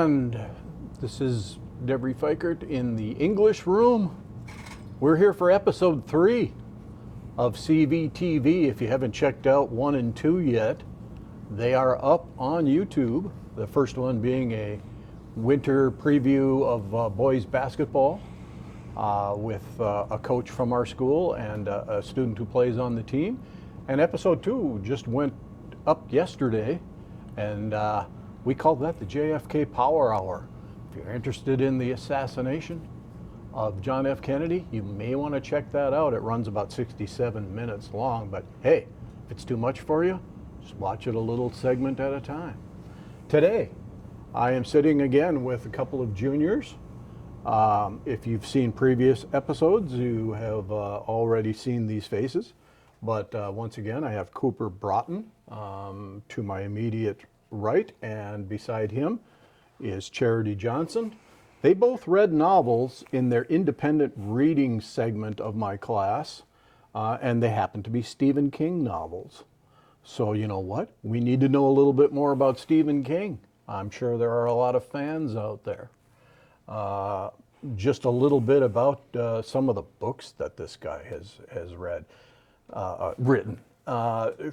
And this is Debbie Fikert in the English room. We're here for episode 3 of CVTV. If you haven't checked out 1 and 2 yet, they are up on YouTube. The first one being a winter preview of boys basketball with a coach from our school and a student who plays on the team. And episode 2 just went up yesterday, and we call that the JFK Power Hour. If you're interested in the assassination of John F. Kennedy, you may want to check that out. It runs about 67 minutes long, but hey, if it's too much for you, just watch it a little segment at a time. Today, I am sitting again with a couple of juniors. If you've seen previous episodes, you have already seen these faces. But once again, I have Cooper Broughton to my immediate right, and beside him is Charity Johnson. They both read novels in their independent reading segment of my class, and they happen to be Stephen King novels. So you know what? We need to know a little bit more about Stephen King. I'm sure there are a lot of fans out there. Just a little bit about some of the books that this guy has written.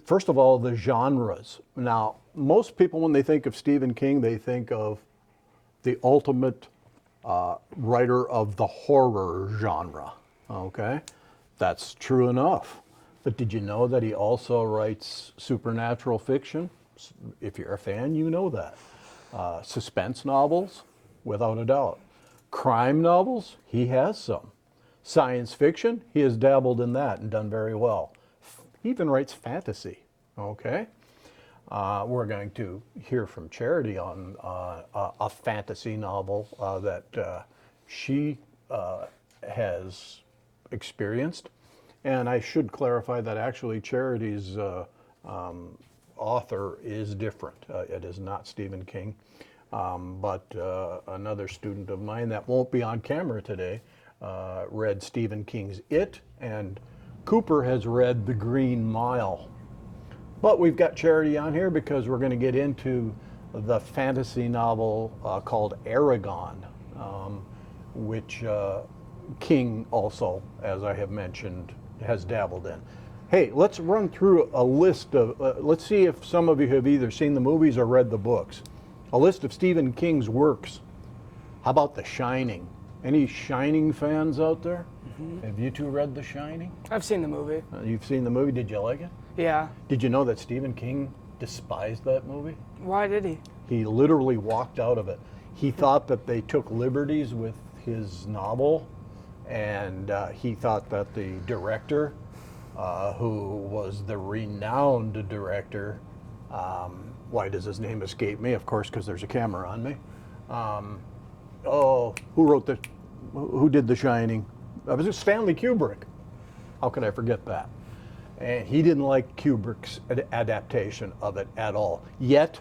First of all, the genres. Now, most people, when they think of Stephen King, they think of the ultimate writer of the horror genre. Okay, that's true enough. But did you know that he also writes supernatural fiction? If you're a fan, you know that. Suspense novels, without a doubt. Crime novels, he has some. Science fiction, he has dabbled in that and done very well. He even writes fantasy, okay? We're going to hear from Charity on a fantasy novel that she has experienced. And I should clarify that actually Charity's author is different. It is not Stephen King, but another student of mine that won't be on camera today read Stephen King's It, and Cooper has read The Green Mile. But we've got Charity on here because we're going to get into the fantasy novel called Eragon, which King also, as I have mentioned, has dabbled in. Hey, let's run through a list of, let's see if some of you have either seen the movies or read the books. A list of Stephen King's works. How about The Shining? Any Shining fans out there? Mm-hmm. Have you two read The Shining? I've seen the movie. You've seen the movie. Did you like it? Yeah. Did you know that Stephen King despised that movie? Why did he? He literally walked out of it. He thought that they took liberties with his novel, and he thought that the director, who was the renowned director, why does his name escape me? Of course, because there's a camera on me. Who did The Shining? It was Stanley Kubrick. How could I forget that? And he didn't like Kubrick's adaptation of it at all. Yet,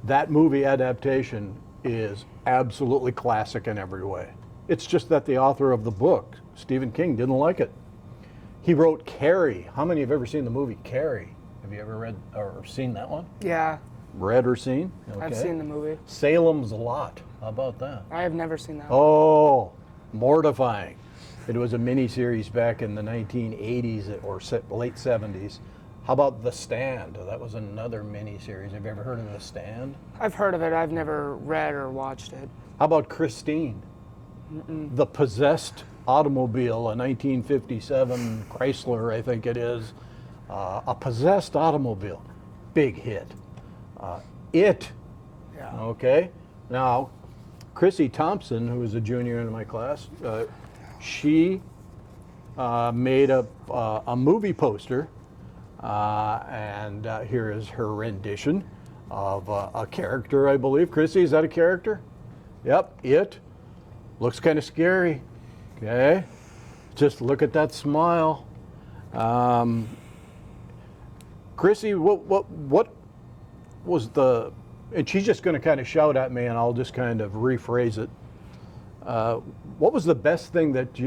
that movie adaptation is absolutely classic in every way. It's just that the author of the book, Stephen King, didn't like it. He wrote Carrie. How many have ever seen the movie Carrie? Have you ever read or seen that one? Yeah. Read or seen? Okay. I've seen the movie. Salem's Lot. How about that? I have never seen that. Oh, mortifying. It was a miniseries back in the 1980s or late 70s. How about The Stand? That was another miniseries. Have you ever heard of The Stand? I've heard of it. I've never read or watched it. How about Christine? Mm-mm. The Possessed Automobile, a 1957 Chrysler, I think it is. A possessed automobile. Big hit. It. Yeah. Okay. Now, Chrissy Thompson, who was a junior in my class, she made a movie poster, and here is her rendition of a character, I believe. Chrissy, is that a character? Yep, It. Looks kind of scary. Okay. Just look at that smile. Chrissy, what was the, and she's just going to kind of shout at me and I'll just kind of rephrase it. What was the biggest thing that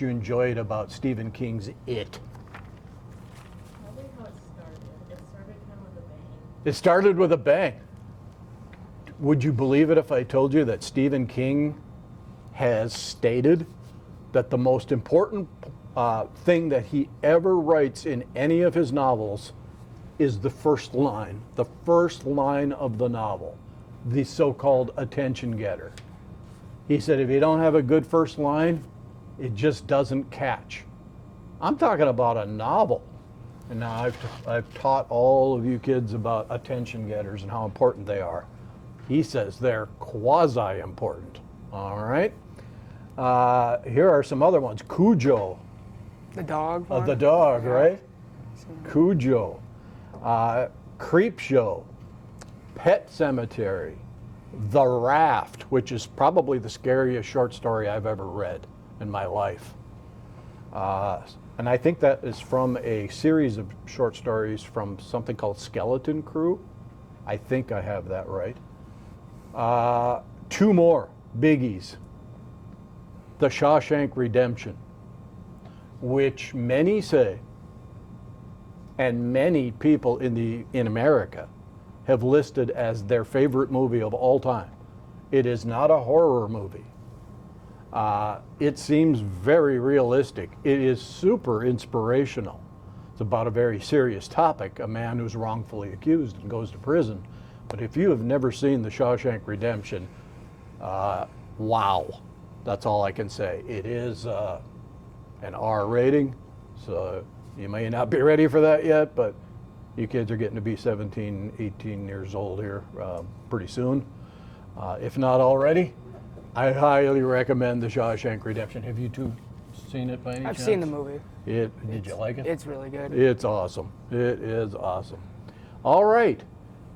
you enjoyed about Stephen King's It? Probably how it started. It started kind of with a bang. It started with a bang. Would you believe it if I told you that Stephen King has stated that the most important thing that he ever writes in any of his novels is the first line of the novel, the so-called attention getter. He said if you don't have a good first line, it just doesn't catch. I'm talking about a novel. And now I've taught all of you kids about attention getters and how important they are. He says they're quasi-important. All right. Here are some other ones. Cujo. The dog Of one? the dog, Yeah. right? Cujo. Creep Show. Pet Cemetery. The Raft, which is probably the scariest short story I've ever read in my life. And I think that is from a series of short stories from something called Skeleton Crew. I think I have that right. Two more biggies. The Shawshank Redemption, which many say, and many people in America have listed as their favorite movie of all time. It is not a horror movie. It seems very realistic. It is super inspirational. It's about a very serious topic, a man who's wrongfully accused and goes to prison. But if you have never seen The Shawshank Redemption, wow, that's all I can say. It is an R rating, so you may not be ready for that yet, but you kids are getting to be 17, 18 years old here pretty soon. If not already, I highly recommend The Shawshank Redemption. Have you two seen it by any chance? I've seen the movie. Did you like it? It's really good. It's awesome. It is awesome. All right.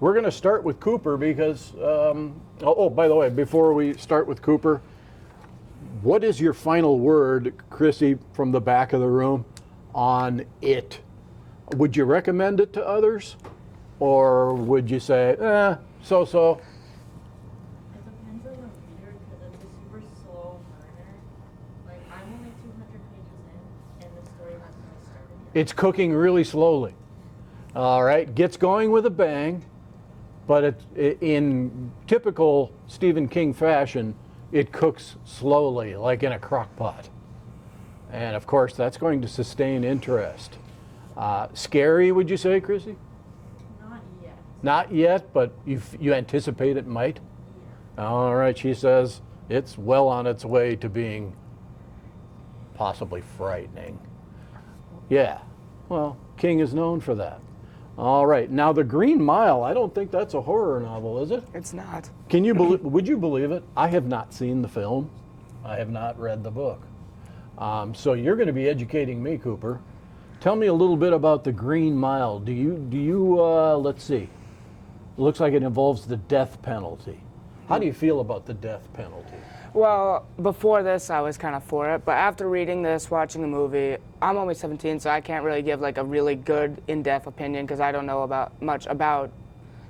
We're going to start with Cooper because, by the way, before we start with Cooper, what is your final word, Chrissy, from the back of the room on it? Would you recommend it to others? Or would you say, so-so? It depends on the reader because it's a super slow burner. Like, I'm only 200 pages in and the story hasn't even started yet. It's cooking really slowly. All right, gets going with a bang, but in typical Stephen King fashion, it cooks slowly, like in a crock pot. And of course, that's going to sustain interest. Scary, would you say, Chrissy? Not yet. Not yet, but you anticipate it might? All right, she says it's well on its way to being possibly frightening. Yeah, well, King is known for that. All right, now The Green Mile, I don't think that's a horror novel, is it? It's not. Can you believe, would you believe it? I have not seen the film. I have not read the book. So you're going to be educating me, Cooper. Tell me a little bit about The Green Mile. Do you let's see. It looks like it involves the death penalty. How do you feel about the death penalty? Well, before this, I was kind of for it, but after reading this, watching the movie, I'm only 17, so I can't really give like a really good, in-depth opinion because I don't know much about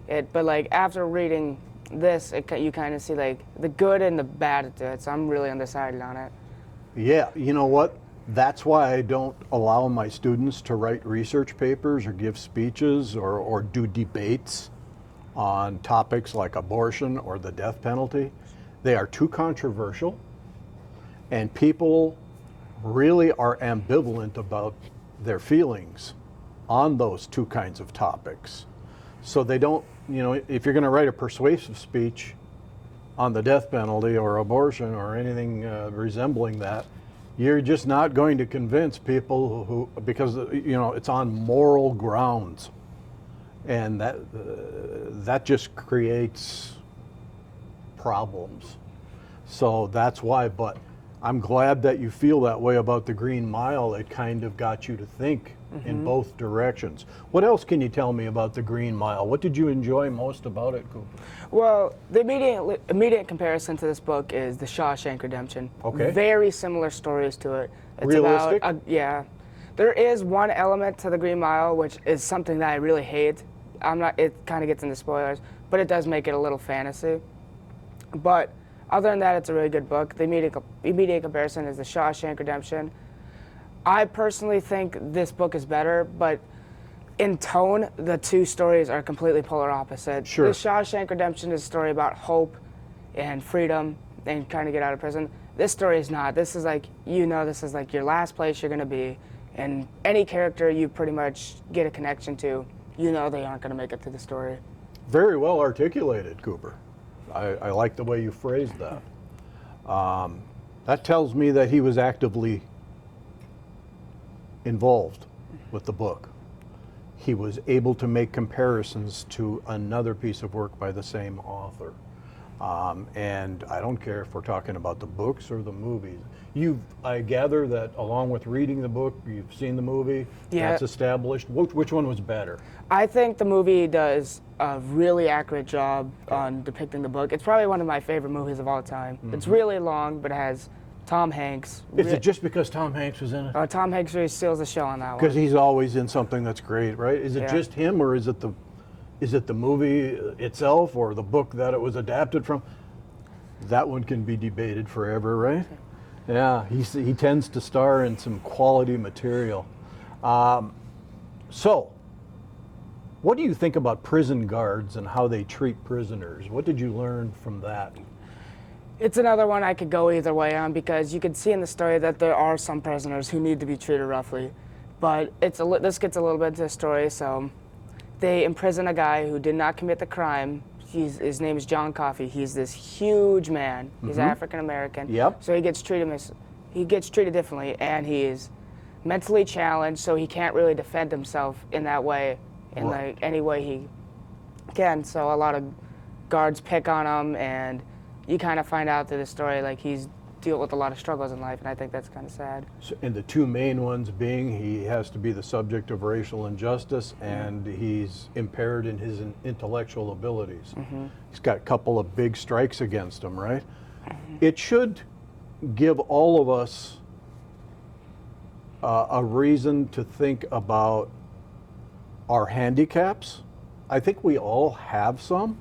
it. But like after reading this, you kind of see like the good and the bad to it. So I'm really undecided on it. Yeah, you know what? That's why I don't allow my students to write research papers or give speeches or do debates on topics like abortion or the death penalty. They are too controversial, and people really are ambivalent about their feelings on those two kinds of topics. So they don't, if you're going to write a persuasive speech on the death penalty or abortion or anything resembling that, you're just not going to convince people who because it's on moral grounds, and that just creates problems. So that's why, but I'm glad that you feel that way about The Green Mile. It kind of got you to think in both directions. What else can you tell me about The Green Mile? What did you enjoy most about it, Cooper? Well, the immediate comparison to this book is The Shawshank Redemption. Okay. Very similar stories to it. It's Realistic? Yeah. There is one element to The Green Mile, which is something that I really hate. It kind of gets into spoilers, but it does make it a little fantasy. But other than that, it's a really good book. The immediate comparison is The Shawshank Redemption. I personally think this book is better, but in tone, the two stories are completely polar opposite. Sure. The Shawshank Redemption is a story about hope and freedom and trying to get out of prison. This story is not. This is like, this is like your last place you're going to be. And any character you pretty much get a connection to, they aren't going to make it through the story. Very well articulated, Cooper. I like the way you phrased that. That tells me that he was actively involved with the book. He was able to make comparisons to another piece of work by the same author. And I don't care if we're talking about the books or the movies. I gather that along with reading the book, you've seen the movie. Yeah. That's established. Which one was better? I think the movie does a really accurate job on depicting the book. It's probably one of my favorite movies of all time. It's really long, but it has Tom Hanks. Is it just because Tom Hanks was in it? Tom Hanks really steals the show on that one. Because he's always in something that's great, right? Is it Yeah. just him, or is it the movie itself, or the book that it was adapted from? That one can be debated forever, right? Yeah, he tends to star in some quality material. So, what do you think about prison guards and how they treat prisoners? What did you learn from that? It's another one I could go either way on because you could see in the story that there are some prisoners who need to be treated roughly. But this gets a little bit into the story. So they imprison a guy who did not commit the crime. His name is John Coffey. He's this huge man. He's African American. Yep. So he gets treated differently, and he is mentally challenged, so he can't really defend himself in that way, in Right. like any way he can. So a lot of guards pick on him, and you kind of find out through the story like he's dealt with a lot of struggles in life, and I think that's kind of sad. And the two main ones being he has to be the subject of racial injustice, and he's impaired in his intellectual abilities. He's got a couple of big strikes against him, right? It should give all of us a reason to think about our handicaps. I think we all have some.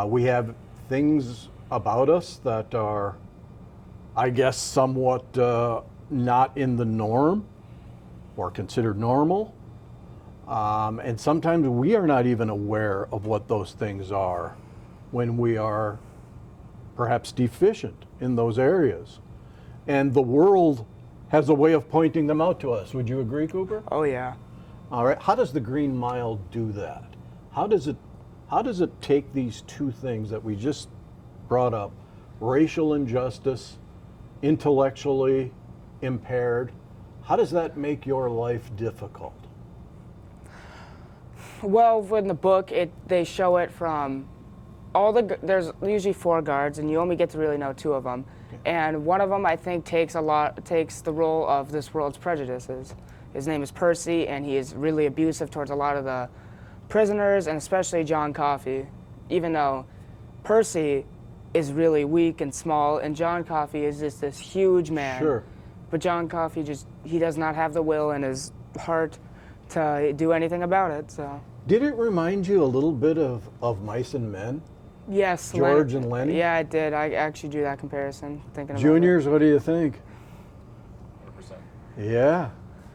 We have things about us that are, I guess, somewhat not in the norm or considered normal. And sometimes we are not even aware of what those things are when we are perhaps deficient in those areas. And the world has a way of pointing them out to us. Would you agree, Cooper? Oh yeah. All right. How does the Green Mile do that? How does it take these two things that we just brought up, racial injustice, intellectually impaired, how does that make your life difficult? Well, in the book, they show it from there's usually 4 guards, and you only get to really know 2 of them. And one of them, I think, takes the role of this world's prejudices. His name is Percy, and he is really abusive towards a lot of the prisoners, and especially John Coffey, even though Percy is really weak and small, and John Coffey is just this huge man. Sure. But John Coffey he does not have the will in his heart to do anything about it. So. Did it remind you a little bit of Mice and Men? Yes. George and Lenny? Yeah, I did. I actually drew that comparison, thinking about Juniors, what do you think? 100%. Yeah.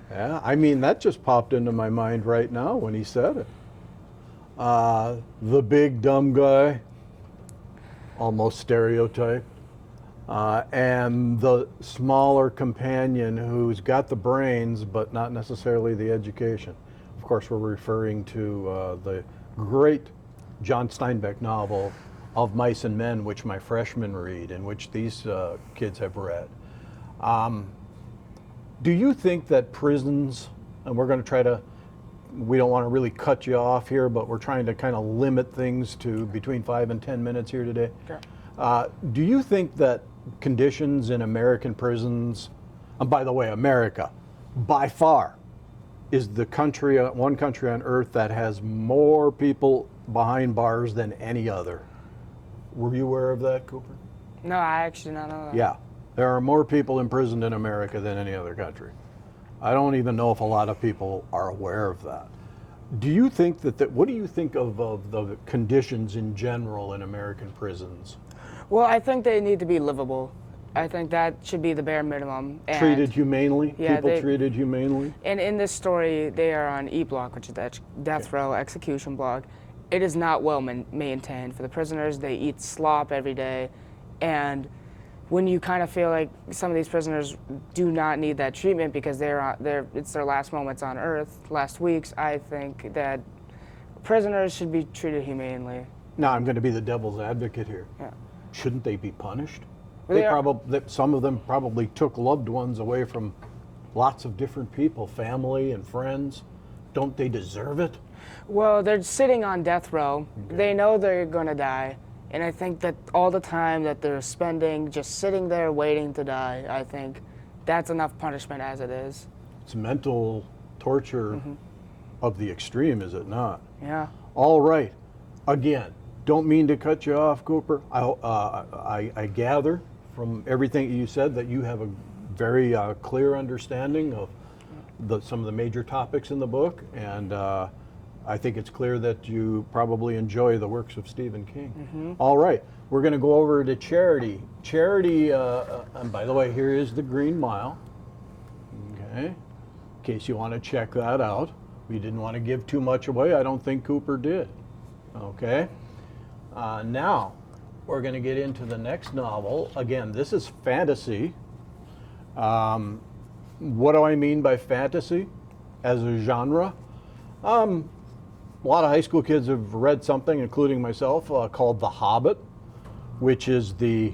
Yeah. I mean, that just popped into my mind right now when he said it. The big dumb guy, almost stereotyped, and the smaller companion who's got the brains but not necessarily the education. Of course, we're referring to the great John Steinbeck novel of Mice and Men, which my freshmen read and which these kids have read. Do you think that prisons, and we're going to try to, we don't want to really cut you off here, but we're trying to kind of limit things to between 5 and 10 minutes here today. Sure. Do you think that conditions in American prisons, and by the way, America, by far, is the country, one country on earth that has more people behind bars than any other? Were you aware of that, Cooper? No, I actually don't know that. Yeah, there are more people imprisoned in America than any other country. I don't even know if a lot of people are aware of that. Do you think what do you think of the conditions in general in American prisons? Well, I think they need to be livable. I think that should be the bare minimum. And, Treated humanely? Yeah, People treated humanely? And in this story, they are on E block, which is the death row execution block. It is not well maintained for the prisoners. They eat slop every day, and when you kind of feel like some of these prisoners do not need that treatment because it's their last moments on Earth, last weeks, I think that prisoners should be treated humanely. Now, I'm going to be the devil's advocate here. Yeah. Shouldn't they be punished? Well, Some of them probably took loved ones away from lots of different people, family and friends. Don't they deserve it? Well, they're sitting on death row. Okay. They know they're going to die. And I think that all the time that they're spending just sitting there waiting to die, I think that's enough punishment as it is. It's mental torture of the extreme, is it not? Yeah. All right. Again, don't mean to cut you off, Cooper. I gather from everything you said that you have a very clear understanding of some of the major topics in the book, and I think it's clear that you probably enjoy the works of Stephen King. All right, we're going to go over to Charity. Charity, and by the way, here is the Green Mile. Okay, in case you want to check that out. We didn't want to give too much away. I don't think Cooper did. Okay, now we're going to get into the next novel. Again, this is fantasy. What do I mean by fantasy as a genre? A lot of high school kids have read something, including myself, called The Hobbit, which is the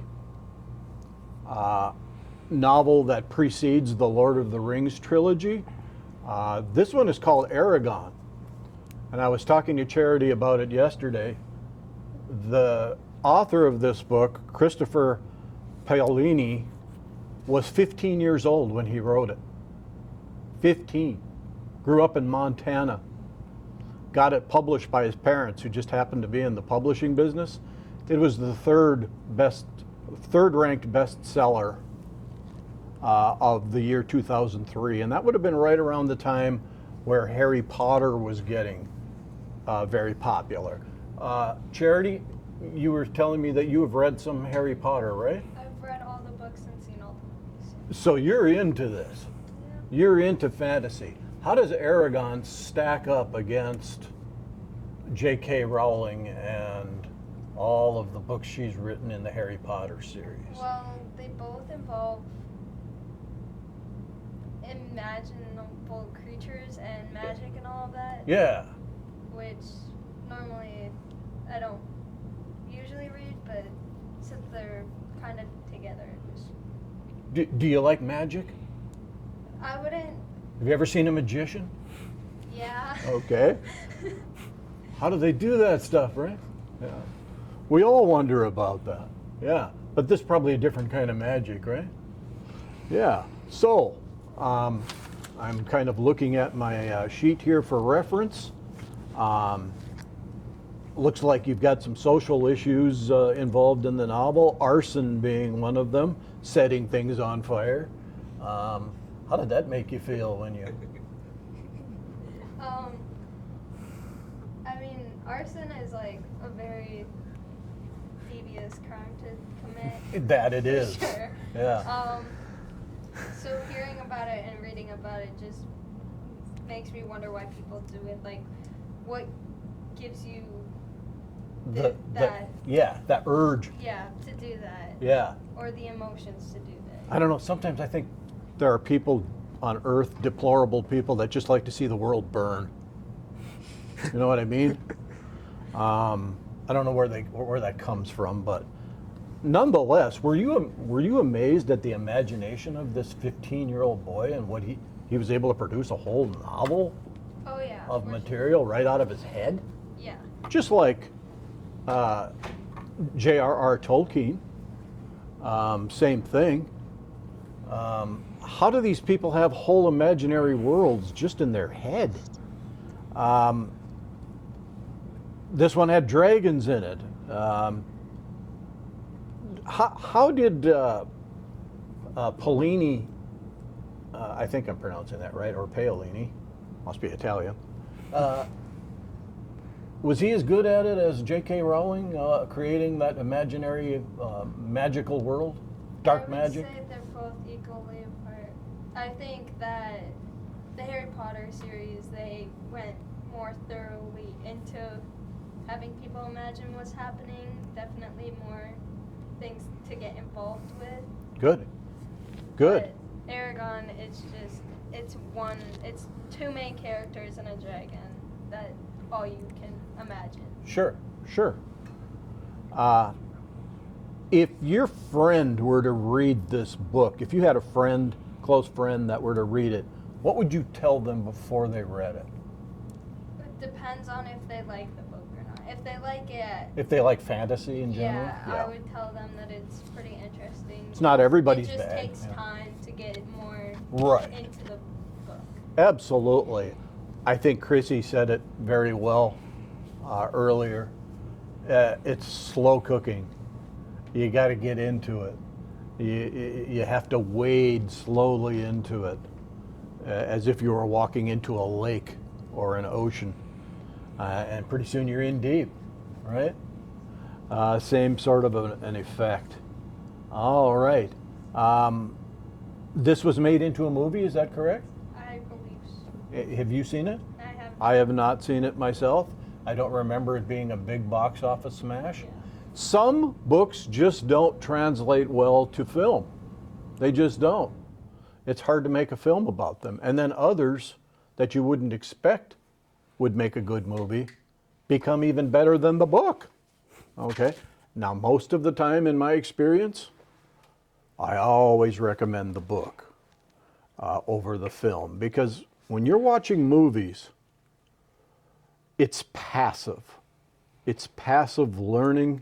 novel that precedes the Lord of the Rings trilogy. This one is called Aragon, and I was talking to Charity about it yesterday. The author of this book, Christopher Paolini, was 15 years old when he wrote it. 15. Grew up in Montana. Got it published by his parents, who just happened to be in the publishing business. It was the third ranked bestseller of the year 2003, and that would have been right around the time where Harry Potter was getting very popular. Charity, you were telling me that you have read some Harry Potter, right? I've read all the books and seen all the movies. So you're into this. You're into fantasy. How does Aragon stack up against J.K. Rowling and all of the books she's written in the Harry Potter series? Well, they both involve imaginable creatures and magic and all of that. Yeah. Which normally I don't usually read, but since they're kind of together, it just... Do you like magic? I wouldn't... Have you ever seen a magician? Yeah. Okay. How do they do that stuff, right? Yeah. We all wonder about that. Yeah. But this is probably a different kind of magic, right? Yeah. So, I'm kind of looking at my sheet here for reference. Looks like you've got some social issues involved in the novel, arson being one of them, setting things on fire. How did that make you feel when you... I mean, arson is like a very devious crime to commit. That it is. Sure. Yeah. So hearing about it and reading about it just makes me wonder why people do it. Like, what gives you that urge. yeah, to do that, Yeah. or the emotions to do that. I don't know. Sometimes I think there are people on Earth, deplorable people, that just like to see the world burn. You know what I mean? I don't know where that comes from, but nonetheless, were you amazed at the imagination of this 15-year-old boy and what he was able to produce a whole novel Oh yeah. of for material right out of his head? sure. Yeah. Just like J.R.R. Tolkien, same thing. How do these people have whole imaginary worlds just in their head? This one had dragons in it. How did Paolini, I think I'm pronouncing that right, or Paolini, must be Italian, was he as good at it as J.K. Rowling, creating that imaginary magical world? dark magic? I would say they're both equally apart. I think that the Harry Potter series, they went more thoroughly into having people imagine what's happening. Definitely more things to get involved with. Good. Good. But Aragon, it's two main characters and a dragon. That all you can imagine. Sure. If your friend were to read this book, if you had a friend, close friend, that were to read it, what would you tell them before they read it? It depends on if they like the book or not. If they like it, If they like fantasy in general? I would tell them that it's pretty interesting. It's not everybody's It just bag, takes yeah. time to get more Right. into the book. Absolutely. I think Chrissy said it very well earlier. It's slow cooking. You got to get into it. You have to wade slowly into it, as if you were walking into a lake or an ocean. And pretty soon you're in deep, right? Same sort of an effect. All right. This was made into a movie, is that correct? I believe so. Have you seen it? I have. I have not seen it myself. I don't remember it being a big box office smash. Yeah. Some books just don't translate well to film. They just don't. It's hard to make a film about them. And then others that you wouldn't expect would make a good movie become even better than the book. Okay? Now, most of the time in my experience, I always recommend the book over the film, because when you're watching movies, it's passive. It's passive learning.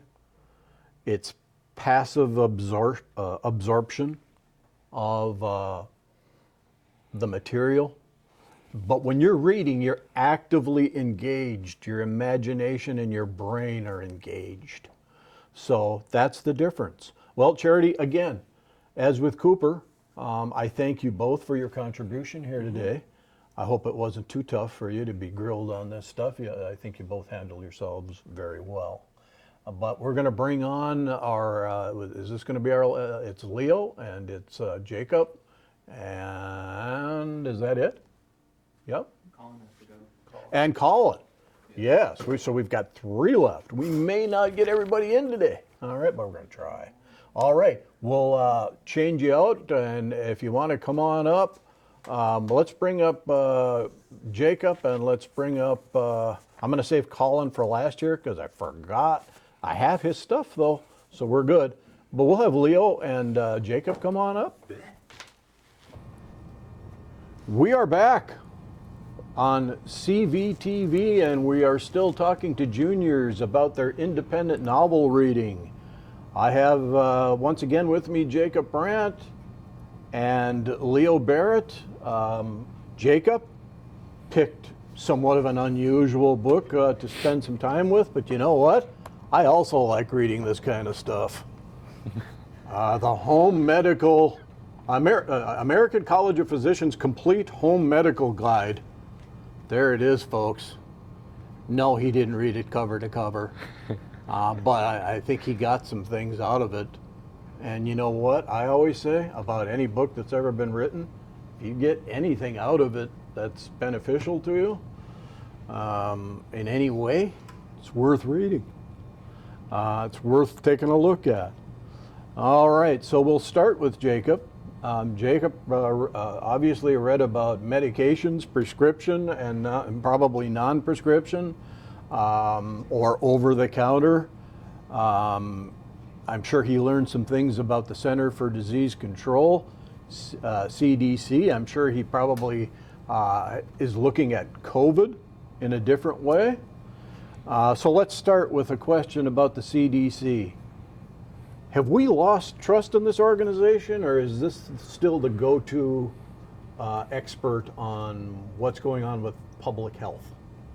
It's passive absorption of the material. But when you're reading, you're actively engaged. Your imagination and your brain are engaged. So that's the difference. Well, Charity, again, as with Cooper, I thank you both for your contribution here today. I hope it wasn't too tough for you to be grilled on this stuff. Yeah, I think you both handled yourselves very well. But we're going to bring on our, is this going to be our, it's Leo and it's Jacob. And is that it? Yep. Colin has to go. And Colin. Yes, so we've got 3 left. We may not get everybody in today. All right, but we're going to try. All right, we'll change you out. And if you want to come on up, let's bring up Jacob, and let's bring up, I'm going to save Colin for last year because I forgot. I have his stuff though, so we're good. But we'll have Leo and Jacob come on up. We are back on CVTV, and we are still talking to juniors about their independent novel reading. I have once again with me Jacob Brandt and Leo Barrett. Jacob picked somewhat of an unusual book to spend some time with, but you know what? I also like reading this kind of stuff. The Home Medical, American College of Physicians Complete Home Medical Guide. There it is, folks. No, he didn't read it cover to cover, but I think he got some things out of it. And you know what I always say about any book that's ever been written? If you get anything out of it that's beneficial to you in any way, it's worth reading. It's worth taking a look at. All right, so we'll start with Jacob. Jacob obviously read about medications, prescription, and probably non-prescription or over-the-counter. I'm sure he learned some things about the Center for Disease Control, CDC. I'm sure he probably is looking at COVID in a different way. So let's start with a question about the CDC. Have we lost trust in this organization, or is this still the go-to expert on what's going on with public health?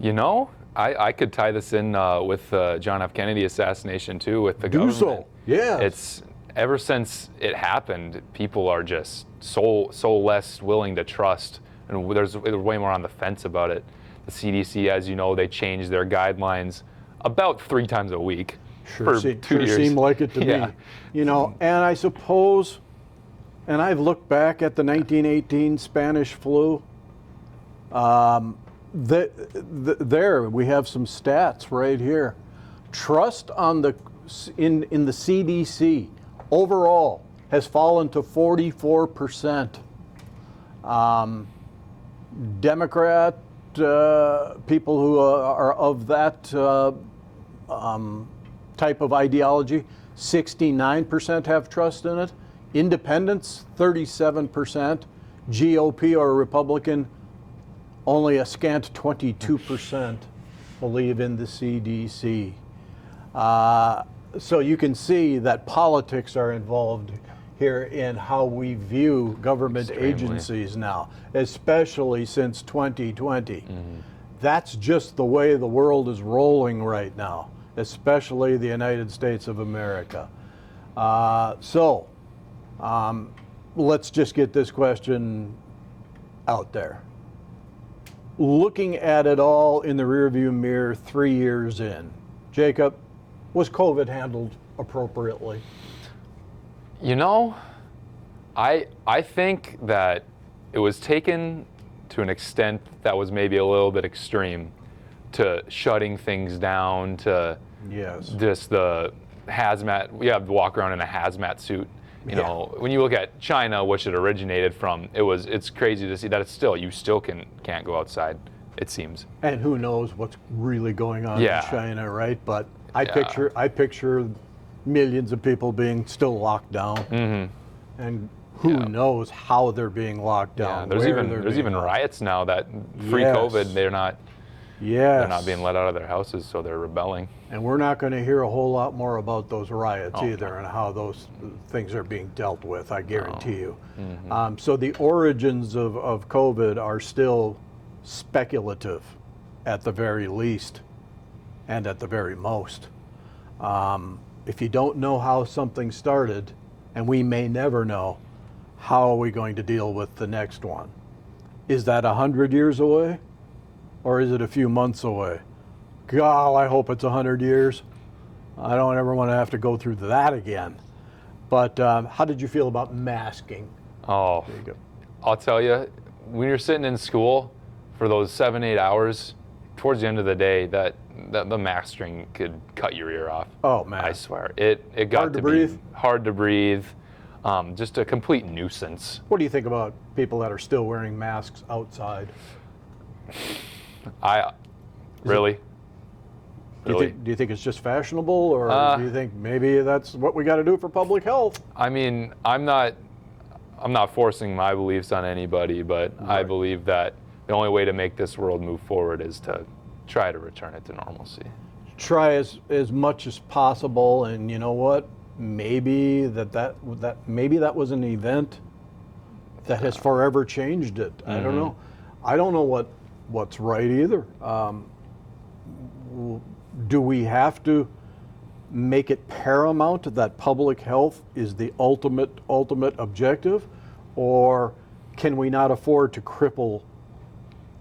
You know, I could tie this in with John F. Kennedy assassination too, with the government. Do so, yeah. It's ever since it happened, people are just so less willing to trust, and there's way more on the fence about it. The CDC, as you know, they change their guidelines about 3 times a week. for 2 years. Seemed like it to Yeah. me. You know, and I suppose, and I've looked back at the 1918 Spanish flu. There we have some stats right here. Trust on the in the CDC overall has fallen to 44%. Democrat people who are of that type of ideology, 69% have trust in it. Independents, 37%. GOP or Republican, only a scant 22% believe in the CDC. So you can see that politics are involved here in how we view government Extremely. agencies now, especially since 2020. That's just the way the world is rolling right now, especially the United States of America. Let's just get this question out there. Looking at it all in the rearview mirror 3 years in, Jacob, was COVID handled appropriately? You know, I think that it was taken to an extent that was maybe a little bit extreme, to shutting things down, to Yes. just the hazmat. We have to walk around in a hazmat suit. You Yeah. know, when you look at China, which it originated from, it's crazy to see that you still can't go outside, it seems. And who knows what's really going on Yeah. in China, right? But I Yeah. picture millions of people being still locked down, and who Yeah. knows how they're being locked Yeah, down. there's where even they're there's being even locked. riots now that free Yes. COVID, they're not Yes. being let out of their houses, so they're rebelling. And we're not going to hear a whole lot more about those riots Oh, either, and how those things are being dealt with, I guarantee you. Mm-hmm. So the origins of COVID are still speculative at the very least, and at the very most. If you don't know how something started, and we may never know, how are we going to deal with the next one? Is that 100 years away? Or is it a few months away? God, I hope it's 100 years. I don't ever want to have to go through that again. But how did you feel about masking? Oh, There you go. I'll tell you, when you're sitting in school for those 7-8 hours, towards the end of the day, that the mask string could cut your ear off. Oh, man. I swear, it got Hard to be breathe? hard to breathe, just a complete nuisance. What do you think about people that are still wearing masks outside? Really. Do you think it's just fashionable, or do you think maybe that's what we got to do for public health? I mean, I'm not forcing my beliefs on anybody, but I Right. believe that the only way to make this world move forward is to try to return it to normalcy. Try as much as possible, and you know what? Maybe maybe that was an event that has forever changed it. I don't know. I don't know what's right either. Do we have to make it paramount that public health is the ultimate objective, or can we not afford to cripple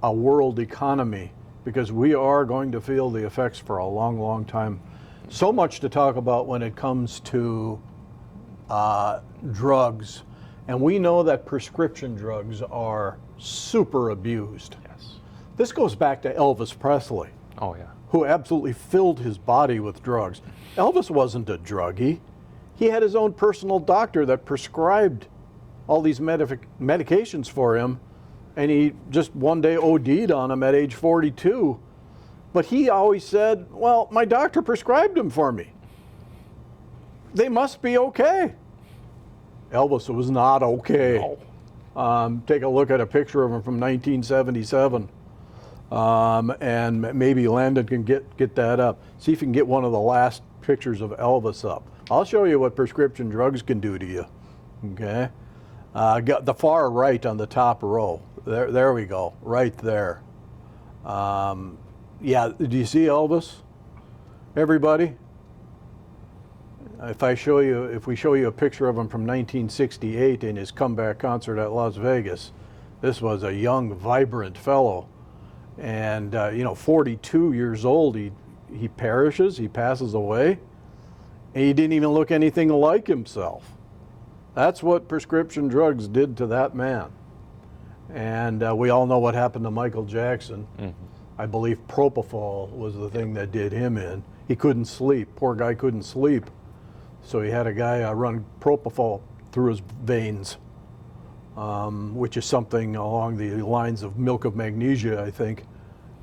a world economy, because we are going to feel the effects for a long, long time? So much to talk about when it comes to drugs, and we know that prescription drugs are super abused. Yes. This goes back to Elvis Presley, Oh yeah. who absolutely filled his body with drugs. Elvis wasn't a druggie. He had his own personal doctor that prescribed all these medications for him, and he just one day OD'd on them at age 42. But he always said, well, my doctor prescribed them for me. They must be okay. Elvis was not okay. No. Take a look at a picture of him from 1977. And maybe Landon can get that up. See if you can get one of the last pictures of Elvis up. I'll show you what prescription drugs can do to you. Okay? Got the far right on the top row. There we go, right there. Yeah, do you see Elvis? Everybody? If we show you a picture of him from 1968 in his comeback concert at Las Vegas, this was a young, vibrant fellow. And 42 years old, he perishes, he passes away. He didn't even look anything like himself. That's what prescription drugs did to that man. And we all know what happened to Michael Jackson. I believe propofol was the thing that did him in. He couldn't sleep. Poor guy couldn't sleep. So he had a guy run propofol through his veins, which is something along the lines of milk of magnesia, I think.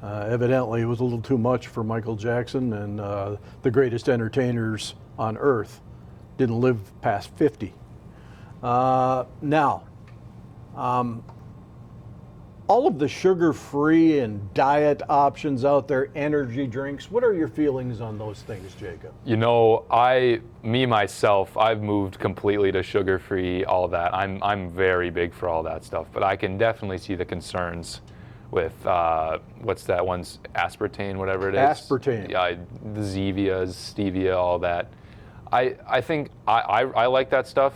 Evidently, it was a little too much for Michael Jackson, and the greatest entertainers on earth didn't live past 50. Now, all of the sugar-free and diet options out there, energy drinks, what are your feelings on those things, Jacob? You know, myself, I've moved completely to sugar-free, all that. I'm very big for all that stuff, but I can definitely see the concerns with, what's that one's, aspartame, whatever it is? Aspartame. Yeah, the Zevias, stevia, all that. I think I like that stuff,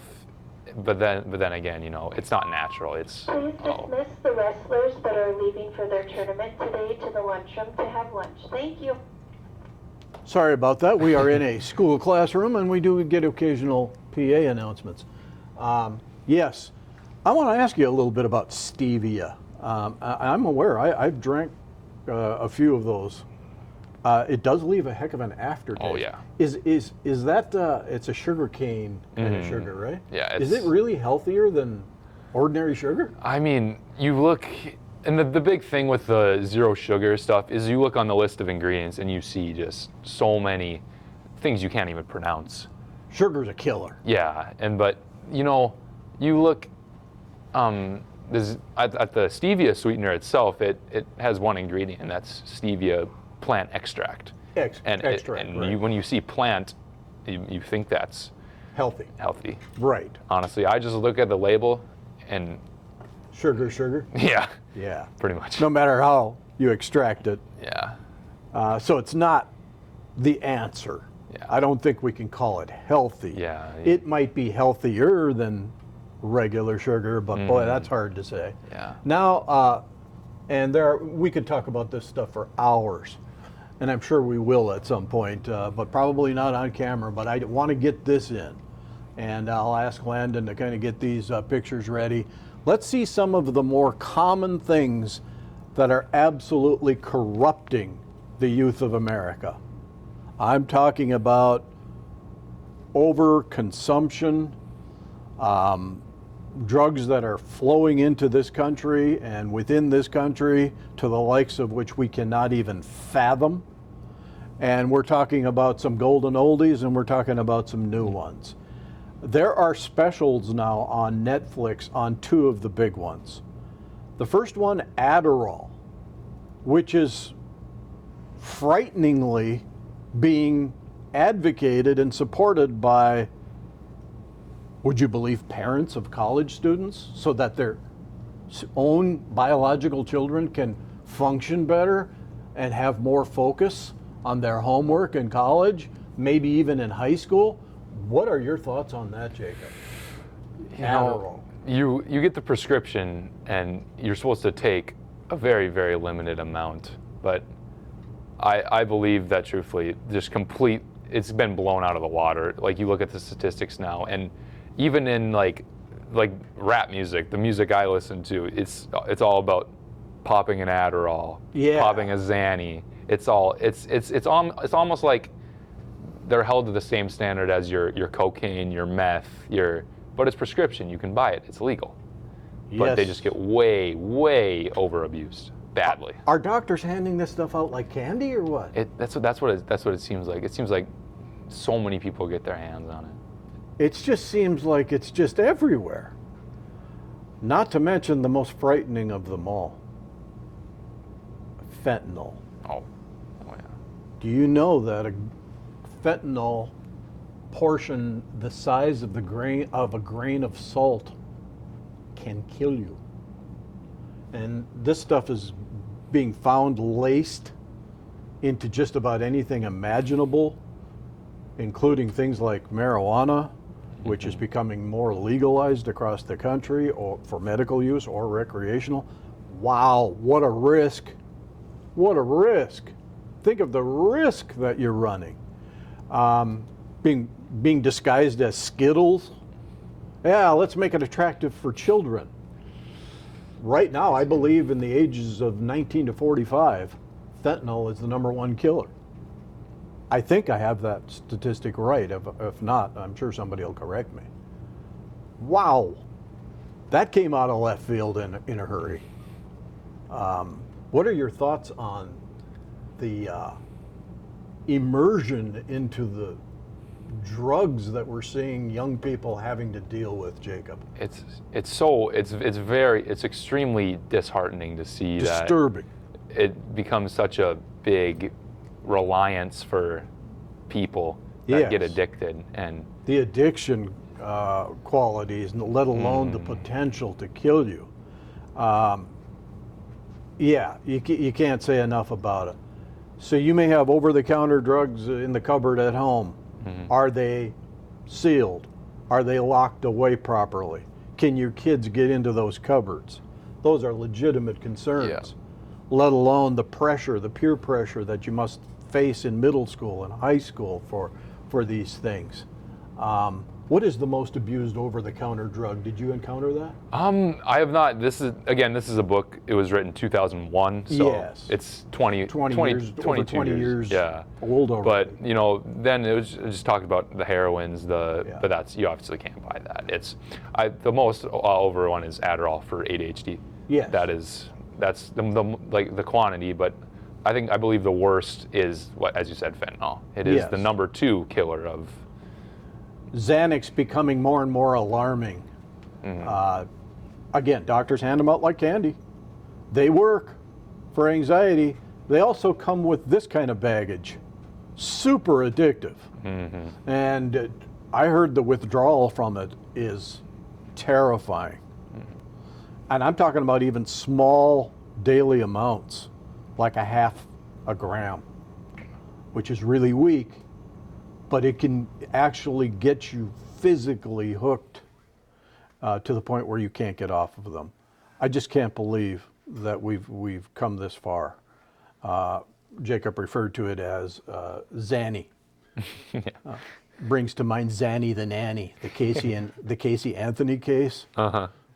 but then again, you know, it's not natural. It's Please dismiss the wrestlers that are leaving for their tournament today to the lunchroom to have lunch. Thank you. Sorry about that. We are in a school classroom, and we do get occasional PA announcements. Yes, I want to ask you a little bit about stevia. I'm aware. I've drank a few of those. It does leave a heck of an aftertaste. Oh, yeah. Is that it's a sugar cane kind of sugar, right? Yeah, Is it really healthier than ordinary sugar? I mean, you look, and the big thing with the zero sugar stuff is you look on the list of ingredients and you see just so many things you can't even pronounce. Sugar's a killer. Yeah, but you know, you look at the stevia sweetener itself, it has one ingredient, and that's stevia plant extract. Extract, right. When you see plant, you think that's Healthy. healthy. Right. Honestly, I just look at the label and Sugar. yeah, Yeah. pretty much. No matter how you extract it. Yeah. So it's not the answer. Yeah. I don't think we can call it healthy. Yeah. It might be healthier than regular sugar, but boy, that's hard to say. Yeah. Now, and we could talk about this stuff for hours, and I'm sure we will at some point, but probably not on camera, but I want to get this in. And I'll ask Landon to kind of get these pictures ready. Let's see some of the more common things that are absolutely corrupting the youth of America. I'm talking about overconsumption, drugs that are flowing into this country and within this country to the likes of which we cannot even fathom. And we're talking about some golden oldies, and we're talking about some new ones. There are specials now on Netflix on two of the big ones. The first one, Adderall, which is frighteningly being advocated and supported by, would you believe, parents of college students, so that their own biological children can function better and have more focus on their homework in college, maybe even in high school. What are your thoughts on that, Jacob? Adderall. You get the prescription and you're supposed to take a very, very limited amount, but I believe that truthfully, it's been blown out of the water. Like, you look at the statistics now, and even in like rap music, the music I listen to, it's all about popping an Adderall, popping a Xanny. It's almost like they're held to the same standard as your cocaine, your meth, but it's prescription. You can buy it. It's legal. But they just get way, way over abused badly. Are doctors handing this stuff out like candy or what? That's what it seems like. It seems like so many people get their hands on it. It just seems like it's just everywhere. Not to mention the most frightening of them all, fentanyl. Oh yeah. Do you know that a fentanyl portion the size of a grain of salt can kill you? And this stuff is being found laced into just about anything imaginable, including things like marijuana, which is becoming more legalized across the country, or for medical use or recreational. Wow, what a risk. What a risk. Think of the risk that you're running. being disguised as Skittles. Yeah, let's make it attractive for children. Right now, I believe in the ages of 19 to 45, fentanyl is the #1 killer. I think I have that statistic right. If not, I'm sure somebody will correct me. Wow, that came out of left field in a hurry. What are your thoughts on the immersion into the drugs that we're seeing young people having to deal with, Jacob? It's extremely disheartening to see Disturbing. that it becomes such a big reliance for people that get Yes. addicted. And The addiction qualities, let alone the potential to kill you. Yeah, you can't say enough about it. So you may have over-the-counter drugs in the cupboard at home. Are they sealed? Are they locked away properly? Can your kids get into those cupboards? Those are legitimate concerns. Yeah. Let alone the pressure, the peer pressure that you must face in middle school and high school for these things. What is the most abused over-the-counter drug? Did you encounter that? I have not. This is a book. It was written 2001, so Yes. it's 20 years, 22 over 20 years Yeah. old already. But then it just talked about the heroines. Yeah. But that's, you obviously can't buy that. The most over one is Adderall for ADHD. Yes. That's the quantity, but I believe the worst is what, as you said, fentanyl. It is Yes. the #2 killer of. Xanax becoming more and more alarming. Again, doctors hand them out like candy. They work for anxiety. They also come with this kind of baggage. Super addictive. And I heard the withdrawal from it is terrifying. And I'm talking about even small daily amounts, like a half a gram, which is really weak, but it can actually get you physically hooked to the point where you can't get off of them. I just can't believe that we've come this far. Jacob referred to it as Zanny. Brings to mind Zanny the nanny, the Casey Anthony case,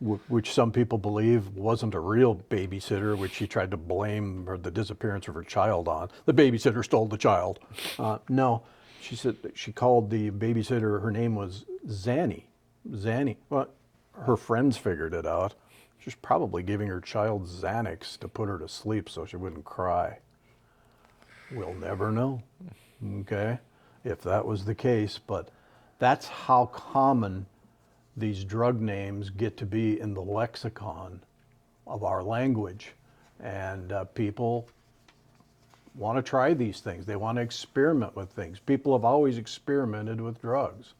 which some people believe wasn't a real babysitter, which she tried to blame the disappearance of her child on. The babysitter stole the child. No. She said she called the babysitter, her name was Zanny. Well, her friends figured it out. She's probably giving her child Xanax to put her to sleep so she wouldn't cry. We'll never know, okay, if that was the case. But that's how common these drug names get to be in the lexicon of our language. And people want to try these things. They want to experiment with things. People have always experimented with drugs.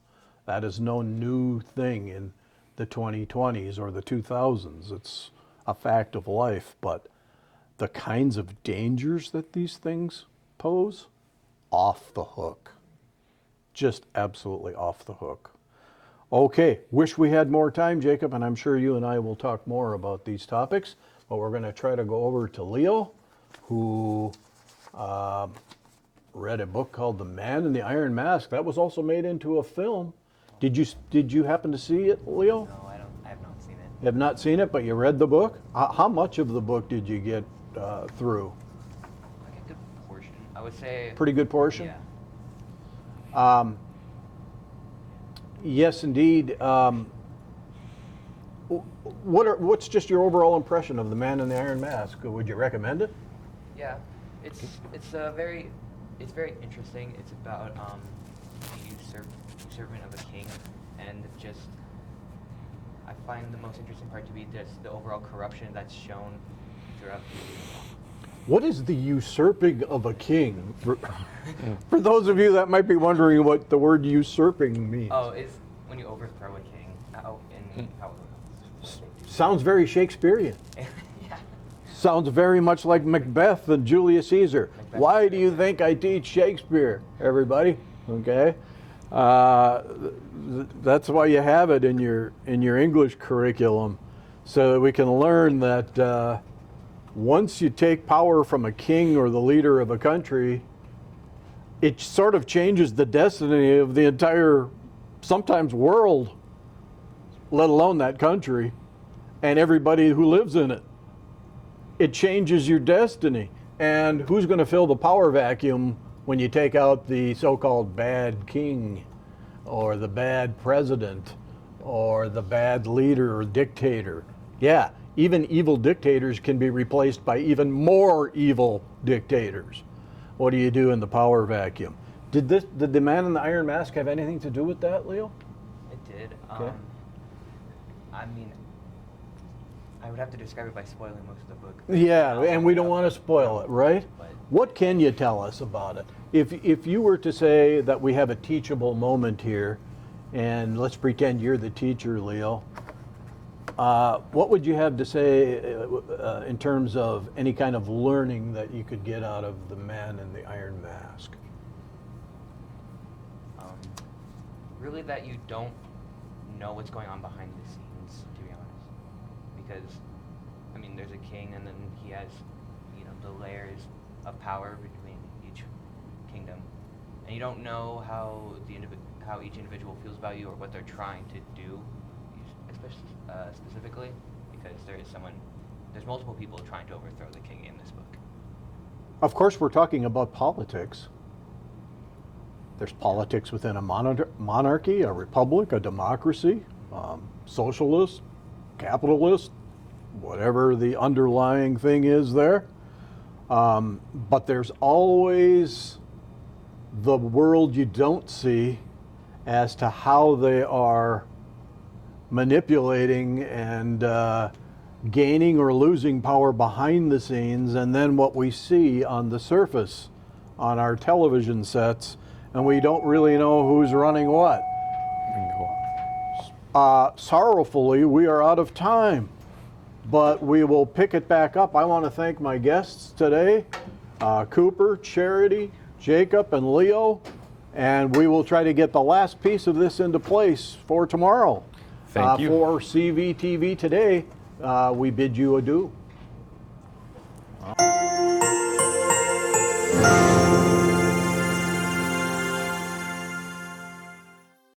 That is no new thing in the 2020s or the 2000s. It's a fact of life. But the kinds of dangers that these things pose, off the hook. Just absolutely off the hook. Okay, wish we had more time, Jacob, and I'm sure you and I will talk more about these topics. But we're going to try to go over to Leo, who read a book called The Man in the Iron Mask. That was also made into a film. Did you happen to see it, Leo? No, I have not seen it. You have not seen it, but you read the book? How much of the book did you get through? Like a good portion. I would say. Pretty good portion? Yeah. Yes, indeed. What's just your overall impression of The Man in the Iron Mask? Would you recommend it? Yeah. It's very interesting. It's about the usurpment of a king, and just I find the most interesting part to be just the overall corruption that's shown throughout the. What is the usurping of a king? For those of you that might be wondering what the word usurping means. Oh, it's when you overthrow a king. Sounds very Shakespearean. Yeah. Sounds very much like Macbeth and Julius Caesar. Macbeth. Why do you think I teach Shakespeare, everybody? Okay. That's why you have it in your English curriculum, so that we can learn that once you take power from a king or the leader of a country, it sort of changes the destiny of the entire, sometimes world, let alone that country, and everybody who lives in it. It changes your destiny. And who's going to fill the power vacuum when you take out the so-called bad king, or the bad president, or the bad leader or dictator? Yeah, even evil dictators can be replaced by even more evil dictators. What do you do in the power vacuum? Did the man in the iron mask have anything to do with that, Leo? It did. Okay. I mean, I would have to describe it by spoiling most of the book. Yeah, and we don't want to spoil it, right? But What can you tell us about it? If you were to say that we have a teachable moment here, and let's pretend you're the teacher, Leo, what would you have to say in terms of any kind of learning that you could get out of the man in the iron mask? really that you don't know what's going on behind the scenes, to be honest. Because, I mean, there's a king, and then he has, you know, the layers of power between each kingdom, and you don't know how how each individual feels about you or what they're trying to do, especially specifically, because there's multiple people trying to overthrow the king in this book. Of course, we're talking about politics. There's politics within a monarchy, a republic, a democracy, socialist, capitalist, whatever the underlying thing is there. But there's always the world you don't see as to how they are manipulating and gaining or losing power behind the scenes, and then what we see on the surface on our television sets, and we don't really know who's running what. Sorrowfully, we are out of time, but we will pick it back up. I want to thank my guests today, Cooper, Charity, Jacob, and Leo, and we will try to get the last piece of this into place for tomorrow. Thank you. For CVTV Today, we bid you adieu.